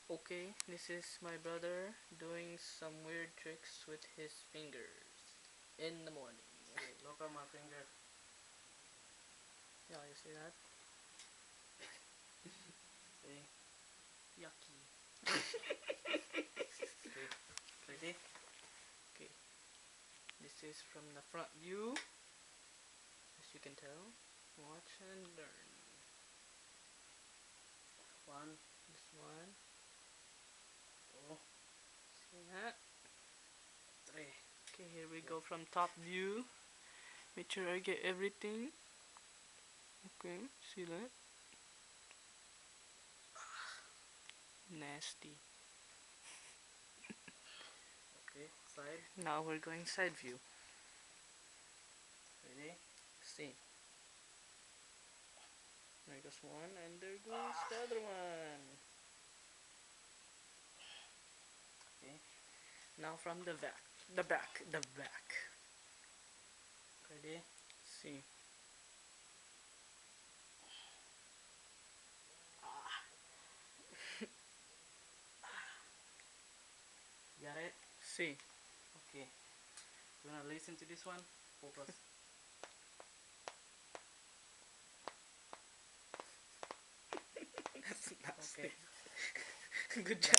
Okay, this is my brother doing some weird tricks with his fingers in the morning. Okay, look at my finger. Yeah, you see that? See? Yucky. Okay. Ready? Okay, this is from the front view. As you can tell, watch and learn. One, This one, two, see that? three. Okay, here we go from top view. Make sure I get everything. Okay, see that? Nasty. Okay, side. Now we're going side view. Ready? See. There goes one, and there goes the other one. Okay. Now from the back. The back. Ready? See. Got it? See. Okay. You wanna listen to this one? Focus. That's nasty. Okay. Good job.